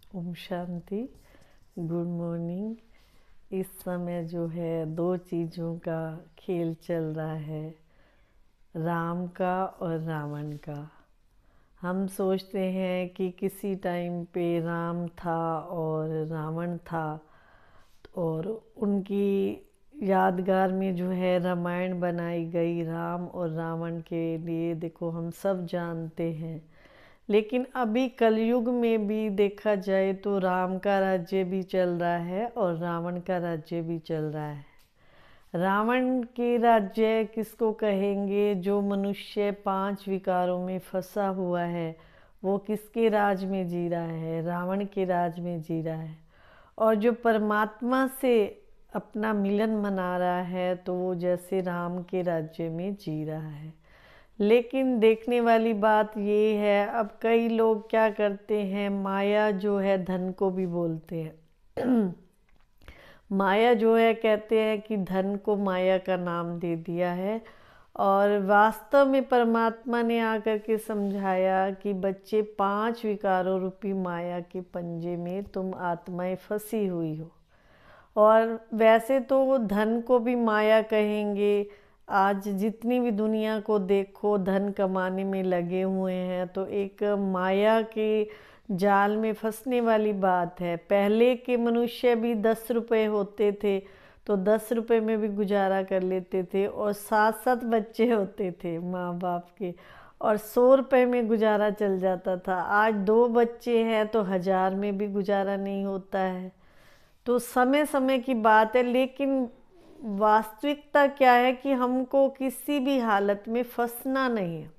Om Shanti. Good morning. इस समय जो है दो चीज़ों का खेल चल रहा है, राम का और रावण का। हम सोचते हैं कि किसी टाइम पे राम था और रावण था, और उनकी यादगार में जो है रामायण बनाई गई। राम और रावण के लिए देखो हम सब जानते हैं। लेकिन अभी कलयुग में भी देखा जाए तो राम का राज्य भी चल रहा है और रावण का राज्य भी चल रहा है। रावण के राज्य किसको कहेंगे? जो मनुष्य 5 विकारों में फंसा हुआ है वो किसके राज में जी रहा है? रावण के राज में जी रहा है। और जो परमात्मा से अपना मिलन मना रहा है तो वो जैसे राम के राज्य में जी रहा है। लेकिन देखने वाली बात ये है, अब कई लोग क्या करते हैं, माया जो है धन को भी बोलते हैं। माया जो है कहते हैं कि धन को माया का नाम दे दिया है। और वास्तव में परमात्मा ने आकर के समझाया कि बच्चे 5 विकारों रूपी माया के पंजे में तुम आत्माएं फंसी हुई हो। और वैसे तो वो धन को भी माया कहेंगे। आज जितनी भी दुनिया को देखो धन कमाने में लगे हुए हैं, तो एक माया के जाल में फंसने वाली बात है। पहले के मनुष्य भी 10 रुपये होते थे तो 10 रुपये में भी गुजारा कर लेते थे, और 7-7 बच्चे होते थे माँ बाप के, और 100 रुपये में गुजारा चल जाता था। आज 2 बच्चे हैं तो 1000 में भी गुजारा नहीं होता है। तो समय समय की बात है, लेकिन वास्तविकता क्या है कि हमको किसी भी हालत में फंसना नहीं है।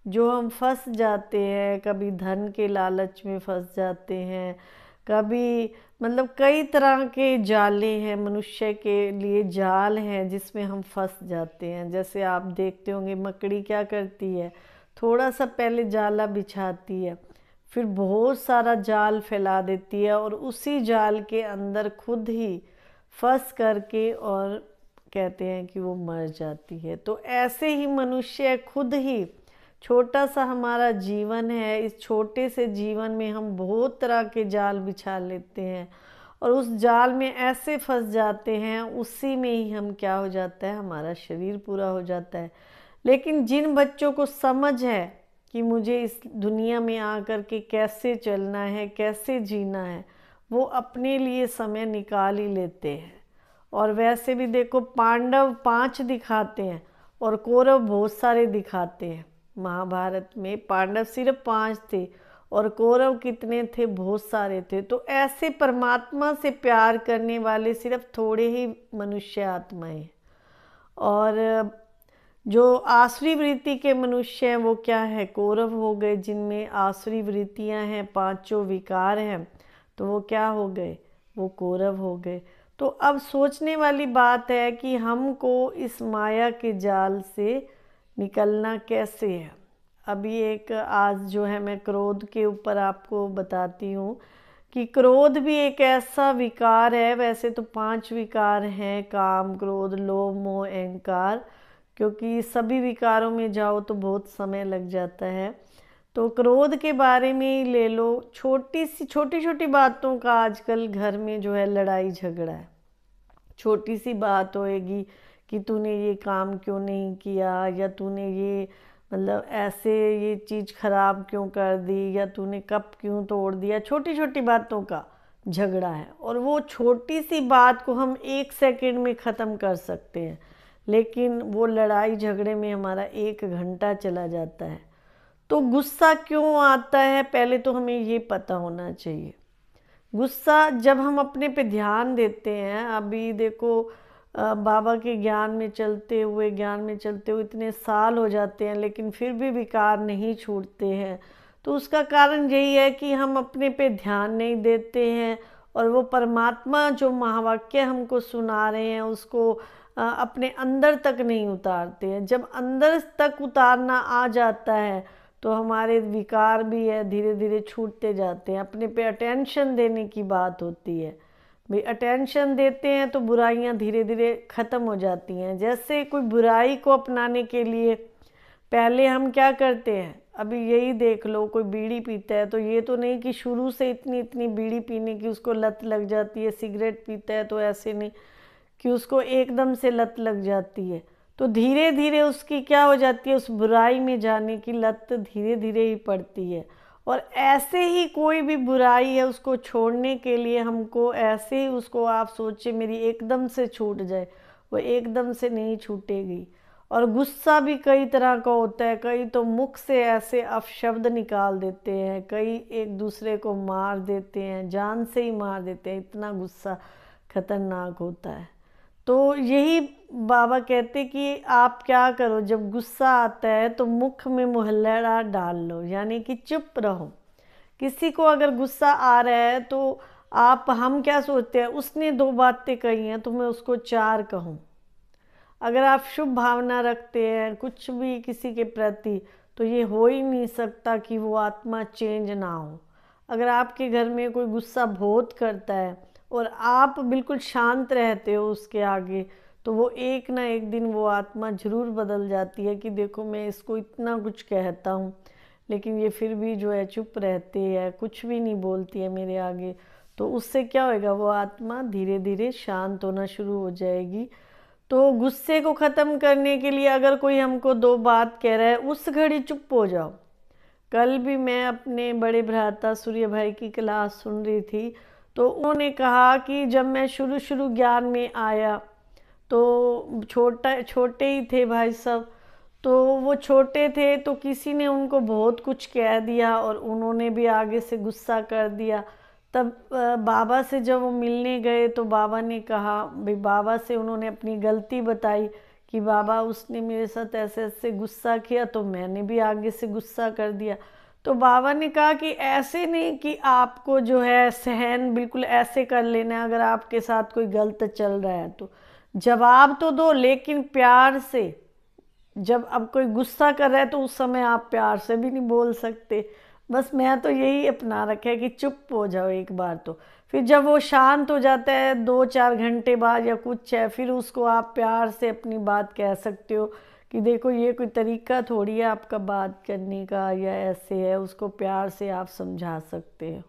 जो हम फंस जाते हैं, कभी धन के लालच में फंस जाते हैं, कभी मतलब कई तरह के जाले हैं, मनुष्य के लिए जाल हैं जिसमें हम फंस जाते हैं। जैसे आप देखते होंगे मकड़ी क्या करती है, थोड़ा सा पहले जाला बिछाती है, फिर बहुत सारा जाल फैला देती है और उसी जाल के अंदर खुद ही फंस करके और कहते हैं कि वो मर जाती है। तो ऐसे ही मनुष्य खुद ही, छोटा सा हमारा जीवन है, इस छोटे से जीवन में हम बहुत तरह के जाल बिछा लेते हैं और उस जाल में ऐसे फंस जाते हैं, उसी में ही हम क्या हो जाता है, हमारा शरीर पूरा हो जाता है। लेकिन जिन बच्चों को समझ है कि मुझे इस दुनिया में आकर के कैसे चलना है, कैसे जीना है, वो अपने लिए समय निकाल ही लेते हैं। और वैसे भी देखो, पांडव 5 दिखाते हैं और कौरव बहुत सारे दिखाते हैं। महाभारत में पांडव सिर्फ 5 थे और कौरव कितने थे? बहुत सारे थे। तो ऐसे परमात्मा से प्यार करने वाले सिर्फ थोड़े ही मनुष्य आत्माएं हैं। और जो आसुरी वृत्ति के मनुष्य हैं वो क्या है? कौरव हो गए, जिनमें आसुरी वृत्तियां हैं, 5 विकार हैं, तो वो क्या हो गए? वो कौरव हो गए। तो अब सोचने वाली बात है कि हमको इस माया के जाल से निकलना कैसे है। अभी एक आज जो है मैं क्रोध के ऊपर आपको बताती हूँ कि क्रोध भी एक ऐसा विकार है। वैसे तो 5 विकार हैं, काम, क्रोध, लोभ, मोह, अहंकार, क्योंकि सभी विकारों में जाओ तो बहुत समय लग जाता है। तो क्रोध के बारे में ही ले लो। छोटी छोटी बातों का आजकल घर में जो है लड़ाई झगड़ा है। छोटी सी बात होएगी कि तूने ये काम क्यों नहीं किया, या तूने ये मतलब ऐसे ये चीज़ खराब क्यों कर दी, या तूने कप क्यों तोड़ दिया। छोटी छोटी बातों का झगड़ा है, और वो छोटी सी बात को हम 1 सेकंड में ख़त्म कर सकते हैं, लेकिन वो लड़ाई झगड़े में हमारा 1 घंटा चला जाता है। तो गुस्सा क्यों आता है, पहले तो हमें ये पता होना चाहिए। गुस्सा जब हम अपने पे ध्यान देते हैं, अभी देखो बाबा के ज्ञान में चलते हुए इतने साल हो जाते हैं, लेकिन फिर भी विकार नहीं छूटते हैं। तो उसका कारण यही है कि हम अपने पे ध्यान नहीं देते हैं, और वो परमात्मा जो महावाक्य हमको सुना रहे हैं उसको अपने अंदर तक नहीं उतारते हैं। जब अंदर तक उतारना आ जाता है तो हमारे विकार भी है धीरे धीरे छूटते जाते हैं। अपने पे अटेंशन देने की बात होती है भाई, अटेंशन देते हैं तो बुराइयां धीरे धीरे ख़त्म हो जाती हैं। जैसे कोई बुराई को अपनाने के लिए पहले हम क्या करते हैं, अभी यही देख लो, कोई बीड़ी पीता है तो ये तो नहीं कि शुरू से इतनी इतनी बीड़ी पीने की उसको लत लग जाती है, सिगरेट पीता है तो ऐसे नहीं कि उसको एकदम से लत लग जाती है। तो धीरे धीरे उसकी क्या हो जाती है, उस बुराई में जाने की लत धीरे धीरे ही पड़ती है। और ऐसे ही कोई भी बुराई है उसको छोड़ने के लिए हमको ऐसे ही उसको, आप सोचे मेरी एकदम से छूट जाए, वो एकदम से नहीं छूटेगी। और गुस्सा भी कई तरह का होता है, कई तो मुख से ऐसे अपशब्द निकाल देते हैं, कई एक दूसरे को मार देते हैं, जान से ही मार देते हैं, इतना गुस्सा खतरनाक होता है। तो यही बाबा कहते कि आप क्या करो, जब गुस्सा आता है तो मुख में मुहल्ला डाल लो, यानी कि चुप रहो। किसी को अगर गुस्सा आ रहा है तो आप, हम क्या सोचते हैं, उसने 2 बातें कही हैं तो मैं उसको 4 कहूँ। अगर आप शुभ भावना रखते हैं कुछ भी किसी के प्रति, तो ये हो ही नहीं सकता कि वो आत्मा चेंज ना हो। अगर आपके घर में कोई गुस्सा बहुत करता है और आप बिल्कुल शांत रहते हो उसके आगे, तो वो एक ना एक दिन वो आत्मा ज़रूर बदल जाती है कि देखो मैं इसको इतना कुछ कहता हूँ लेकिन ये फिर भी जो है चुप रहती है, कुछ भी नहीं बोलती है मेरे आगे। तो उससे क्या होएगा, वो आत्मा धीरे धीरे शांत होना शुरू हो जाएगी। तो गुस्से को ख़त्म करने के लिए अगर कोई हमको 2 बात कह रहा है, उस घड़ी चुप हो जाओ। कल भी मैं अपने बड़े भ्राता सूर्य भाई की क्लास सुन रही थी, तो उन्होंने कहा कि जब मैं शुरू शुरू ज्ञान में आया तो छोटे ही थे भाई साहब, तो वो छोटे थे तो किसी ने उनको बहुत कुछ कह दिया और उन्होंने भी आगे से गुस्सा कर दिया। तब बाबा से जब वो मिलने गए तो बाबा ने कहा, भाई बाबा से उन्होंने अपनी गलती बताई कि बाबा उसने मेरे साथ ऐसे ऐसे गुस्सा किया तो मैंने भी आगे से गुस्सा कर दिया। तो बाबा ने कहा कि ऐसे नहीं कि आपको जो है सहन बिल्कुल ऐसे कर लेना है, अगर आपके साथ कोई गलत चल रहा है तो जवाब तो दो लेकिन प्यार से। जब अब कोई गुस्सा कर रहा है तो उस समय आप प्यार से भी नहीं बोल सकते। बस मैं तो यही अपना रखा है कि चुप हो जाओ एक बार, तो फिर जब वो शांत हो जाता है 2-4 घंटे बाद या कुछ है, फिर उसको आप प्यार से अपनी बात कह सकते हो कि देखो ये कोई तरीका थोड़ी है आपका बात करने का या ऐसे है, उसको प्यार से आप समझा सकते हो।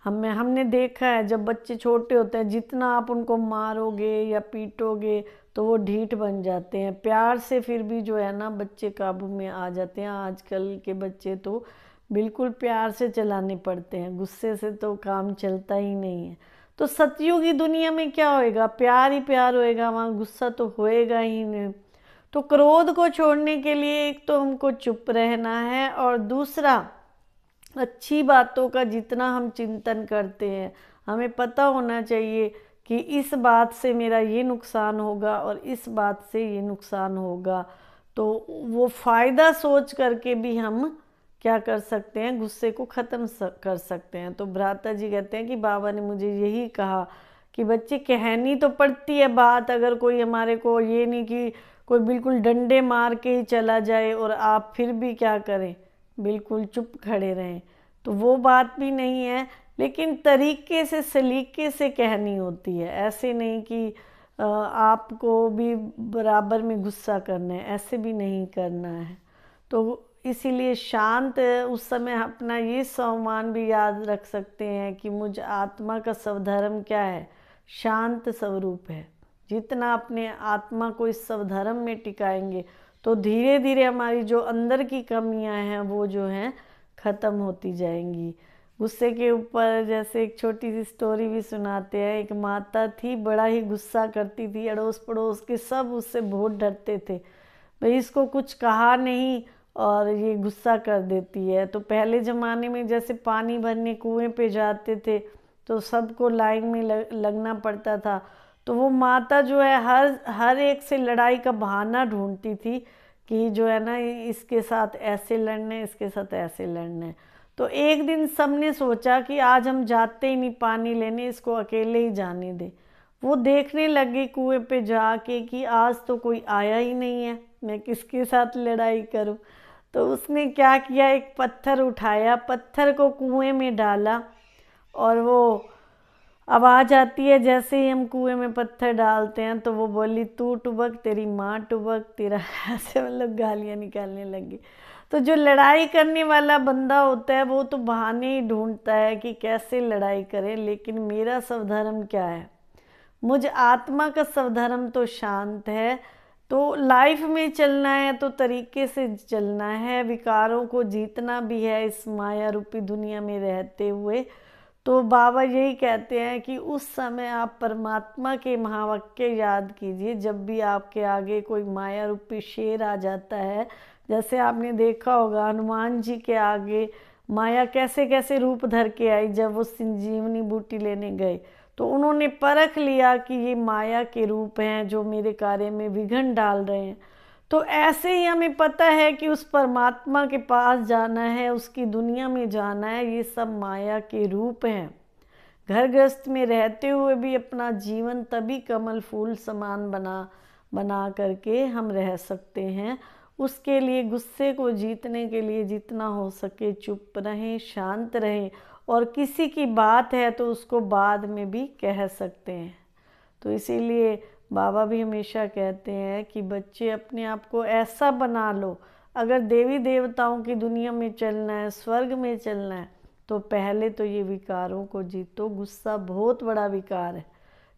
हमने देखा है जब बच्चे छोटे होते हैं जितना आप उनको मारोगे या पीटोगे तो वो ढीठ बन जाते हैं। प्यार से फिर भी जो है ना बच्चे काबू में आ जाते हैं। आजकल के बच्चे तो बिल्कुल प्यार से चलाने पड़ते हैं, गुस्से से तो काम चलता ही नहीं है। तो सतयुग की दुनिया में क्या होएगा, प्यार ही प्यार होएगा, वहाँ गुस्सा तो होएगा ही नहीं। तो क्रोध को छोड़ने के लिए एक तो हमको चुप रहना है और दूसरा अच्छी बातों का जितना हम चिंतन करते हैं, हमें पता होना चाहिए कि इस बात से मेरा ये नुकसान होगा और इस बात से ये नुकसान होगा। तो वो फ़ायदा सोच करके भी हम क्या कर सकते हैं, गुस्से को ख़त्म कर सकते हैं। तो भ्राता जी कहते हैं कि बाबा ने मुझे यही कहा कि बच्चे कहनी तो पड़ती है बात, अगर कोई हमारे को, ये नहीं कि कोई बिल्कुल डंडे मार के ही चला जाए और आप फिर भी क्या करें, बिल्कुल चुप खड़े रहें, तो वो बात भी नहीं है। लेकिन तरीके से सलीके से कहनी होती है, ऐसे नहीं कि आपको भी बराबर में गुस्सा करना है, ऐसे भी नहीं करना है। तो इसीलिए शांत उस समय अपना ये स्वमान भी याद रख सकते हैं कि मुझ आत्मा का स्वधर्म क्या है, शांत स्वरूप है। जितना अपने आत्मा को इस स्वधर्म में टिकाएंगे तो धीरे धीरे हमारी जो अंदर की कमियां हैं वो जो हैं ख़त्म होती जाएंगी। गुस्से के ऊपर जैसे एक छोटी सी स्टोरी भी सुनाते हैं। एक माता थी, बड़ा ही गुस्सा करती थी, अड़ोस पड़ोस के सब उससे बहुत डरते थे, भाई इसको कुछ कहा नहीं और ये गुस्सा कर देती है। तो पहले ज़माने में जैसे पानी भरने कुएं पे जाते थे तो सबको लाइन में लगना पड़ता था। तो वो माता जो है हर एक से लड़ाई का बहाना ढूंढती थी कि जो है ना इसके साथ ऐसे लड़ना है, इसके साथ ऐसे लड़ना है। तो एक दिन सबने सोचा कि आज हम जाते ही नहीं पानी लेने, इसको अकेले ही जाने दे। वो देखने लगी कुएं पे जाके कि आज तो कोई आया ही नहीं है, मैं किसके साथ लड़ाई करूं। तो उसने क्या किया, एक पत्थर उठाया, पत्थर को कुएं में डाला और वो आवाज़ आती है जैसे ही हम कुएं में पत्थर डालते हैं तो वो बोली तू टुबक तेरी माँ टुबक तेरा, ऐसे मतलब गालियाँ निकालने लगी। तो जो लड़ाई करने वाला बंदा होता है वो तो बहाने ही ढूंढता है कि कैसे लड़ाई करे, लेकिन मेरा स्वधर्म क्या है? मुझ आत्मा का स्वधर्म तो शांत है। तो लाइफ में चलना है तो तरीके से चलना है, विकारों को जीतना भी है इस माया रूपी दुनिया में रहते हुए। तो बाबा यही कहते हैं कि उस समय आप परमात्मा के महावाक्य याद कीजिए। जब भी आपके आगे कोई माया रूपी शेर आ जाता है, जैसे आपने देखा होगा हनुमान जी के आगे माया कैसे कैसे रूप धर के आई जब वो संजीवनी बूटी लेने गए, तो उन्होंने परख लिया कि ये माया के रूप हैं जो मेरे कार्य में विघ्न डाल रहे हैं। तो ऐसे ही हमें पता है कि उस परमात्मा के पास जाना है, उसकी दुनिया में जाना है। ये सब माया के रूप हैं। घर गृहस्थ में रहते हुए भी अपना जीवन तभी कमल फूल समान बना करके हम रह सकते हैं। उसके लिए गुस्से को जीतने के लिए जितना हो सके चुप रहें, शांत रहें, और किसी की बात है तो उसको बाद में भी कह सकते हैं। तो इसीलिए बाबा भी हमेशा कहते हैं कि बच्चे अपने आप को ऐसा बना लो, अगर देवी देवताओं की दुनिया में चलना है, स्वर्ग में चलना है, तो पहले तो ये विकारों को जीतो। गुस्सा बहुत बड़ा विकार है।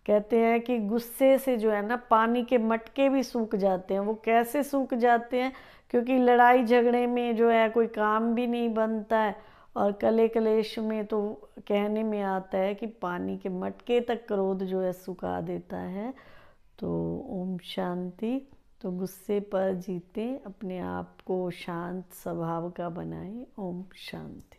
कहते हैं कि गुस्से से जो है ना पानी के मटके भी सूख जाते हैं। वो कैसे सूख जाते हैं? क्योंकि लड़ाई झगड़े में जो है कोई काम भी नहीं बनता है, और कले कलेश में तो कहने में आता है कि पानी के मटके तक क्रोध जो है सुखा देता है। तो ओम शांति। तो गुस्से पर जीतें, अपने आप को शांत स्वभाव का बनाएं। ओम शांति।